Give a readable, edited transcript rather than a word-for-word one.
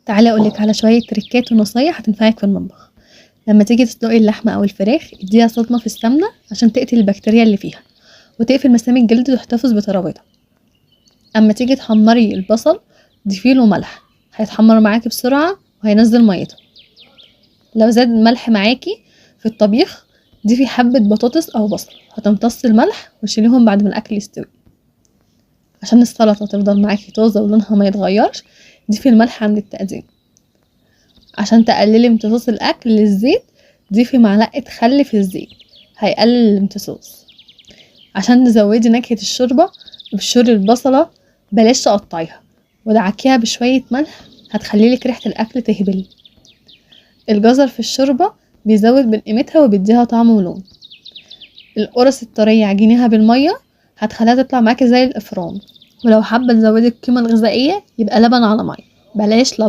تعالي اقولك على شوية تريكات ونصايح هتنفعك في المطبخ. لما تيجي تسلقي اللحمة او الفراخ اديها صدمة في السمنة عشان تقتل البكتيريا اللي فيها وتقفل مسام الجلد وتحتفظ بطراوتها. اما تيجي تحمري البصل ضيفيله ملح، هيتحمر معاكي بسرعة وهينزل ميته. لو زاد الملح معاكي في الطبيخ ضيفي حبة بطاطس او بصل، هتمتص الملح وشيليهم بعد ما الاكل يستوي. عشان السلطة تفضل معاكي طازة ولونها ما يتغيرش ضيفي الملح عند التقديم. عشان تقللي امتصاص الاكل للزيت ضيفي معلقة خل في الزيت، هيقلل الامتصاص. عشان تزودي نكهة الشوربة ابشري البصلة، بلاش تقطعيها، ودعكيها بشوية ملح هتخليلك ريحة الاكل تهبل. الجزر في الشوربة بيزود من قيمتها وبيديها طعم ولون. القرص الطرية عجينيها بالمية هتخليها تطلع معاكي زي الافران. ولو حابة تزودي القيمة الغذائية يبقى لبن على مية، بلاش لبن